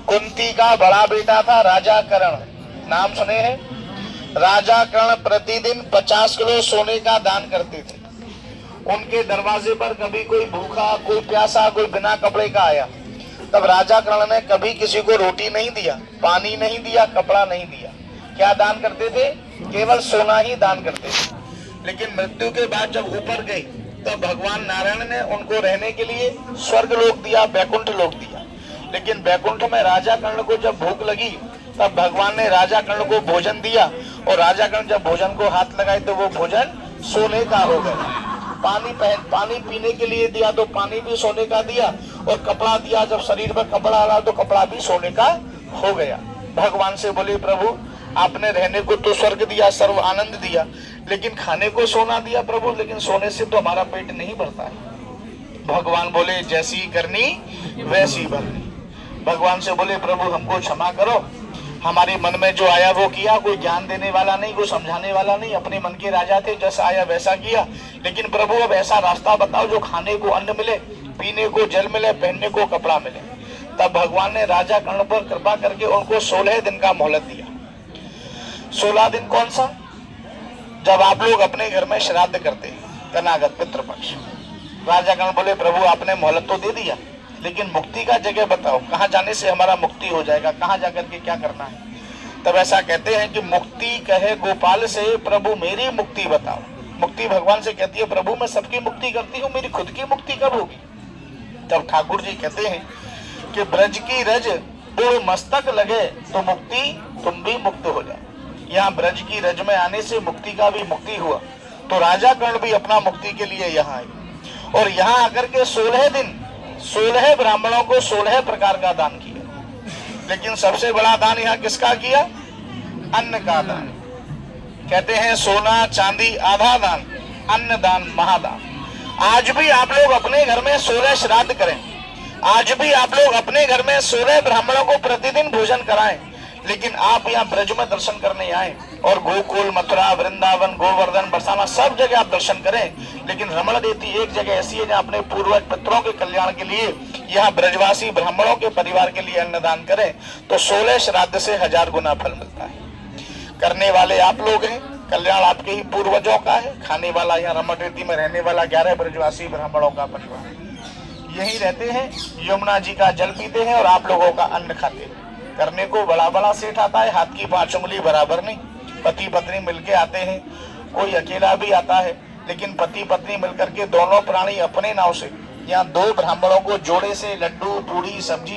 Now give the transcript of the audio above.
कुंती का बड़ा बेटा था राजा कर्ण, नाम सुने हैं? राजा कर्ण प्रतिदिन 50 किलो सोने का दान करते थे। उनके दरवाजे पर कभी कोई भूखा, कोई प्यासा, कोई बिना कपड़े का आया, तब राजा कर्ण ने कभी किसी को रोटी नहीं दिया, पानी नहीं दिया, कपड़ा नहीं दिया। क्या दान करते थे? केवल सोना ही दान करते थे। लेकिन मृत्यु के बाद जब ऊपर गए तब भगवान नारायण ने उनको रहने के लिए स्वर्ग लोक दिया, बैकुंठ लोक दिया। लेकिन बैकुंठ में राजा कर्ण को जब भूख लगी तब भगवान ने राजा कर्ण को भोजन दिया, और राजा कर्ण जब भोजन को हाथ लगाए तो वो भोजन सोने का हो गया। पानी पीने के लिए दिया तो पानी भी सोने का दिया, और कपड़ा दिया, जब शरीर पर कपड़ा आया तो कपड़ा भी सोने का हो गया। भगवान से बोले, प्रभु आपने रहने को तो स्वर्ग दिया, सर्व आनंद दिया, लेकिन खाने को सोना दिया प्रभु, लेकिन सोने से तो हमारा पेट नहीं भरता है। भगवान बोले, जैसी करनी वैसी भरनी। भगवान से बोले, प्रभु हमको क्षमा करो, हमारे मन में जो आया वो किया, कोई ज्ञान देने वाला नहीं, कोई समझाने वाला नहीं, अपने मन के राजा थे, जैसा आया वैसा किया। लेकिन प्रभु अब ऐसा रास्ता बताओ जो खाने को अन्न मिले, पीने को जल मिले, पहनने को कपड़ा मिले। तब भगवान ने राजा कर्ण पर कृपा करके उनको 16 दिन का मोहलत दिया। 16 दिन कौन सा? जब आप लोग अपने घर में श्राद्ध करते हैं, कनागत पितृपक्ष। राजा कर्ण बोले, प्रभु आपने मोहलत तो दे दिया, लेकिन मुक्ति का जगह बताओ, कहाँ जाने से हमारा मुक्ति हो जाएगा, कहाँ जाकर के क्या करना है। तब ऐसा कहते हैं कि मुक्ति कहे गोपाल से, प्रभु मेरी मुक्ति बताओ। मुक्ति भगवान से कहती है, प्रभु मैं सबकी मुक्ति करती हूँ, मेरी खुद की मुक्ति कब होगी? तब ठाकुर जी कहते हैं कि ब्रज की रज उड़ मस्तक लगे तो मुक्ति तुम भी मुक्त हो जाओ। यहाँ ब्रज की रज में आने से मुक्ति का भी मुक्ति हुआ। तो राजा कर्ण भी अपना मुक्ति के लिए यहाँ आए, और यहाँ आकर के 16 दिन 16 ब्राह्मणों को 16 प्रकार का दान किया। लेकिन सबसे बड़ा दान यहाँ किसका किया? अन्न का दान। कहते हैं सोना चांदी आधा दान, अन्न दान महादान। आज भी आप लोग अपने घर में 16 श्राद्ध करें, आज भी आप लोग अपने घर में 16 ब्राह्मणों को प्रतिदिन भोजन कराएं। लेकिन आप यहाँ ब्रज में दर्शन करने आए, और गोकुल, मथुरा, वृंदावन, गोवर्धन, बरसाना सब जगह आप दर्शन करें, लेकिन रमण देती एक जगह ऐसी है जहाँ अपने पूर्वज पितरों के कल्याण के लिए यहाँ ब्रजवासी ब्राह्मणों के परिवार के लिए अन्नदान करें, तो 16 श्राद्ध से 1000 गुना फल मिलता है। करने वाले आप लोग हैं, कल्याण आपके ही पूर्वजों का है। खाने वाला यहाँ रमण रेती में रहने वाला 11 ब्रजवासी ब्राह्मणों का परिवार यही रहते हैं, यमुना जी का जल पीते हैं और आप लोगों का अन्न खाते हैं। करने को बड़ा बड़ा सेठ आता है, हाथ की 5 उंगली बराबर नहीं। पति पत्नी मिलके आते हैं, कोई अकेला भी आता है, लेकिन पति पत्नी मिलकर के दोनों प्राणी अपने नाव से यहाँ 2 ब्राह्मणों को जोड़े से लड्डू, पूड़ी, सब्जी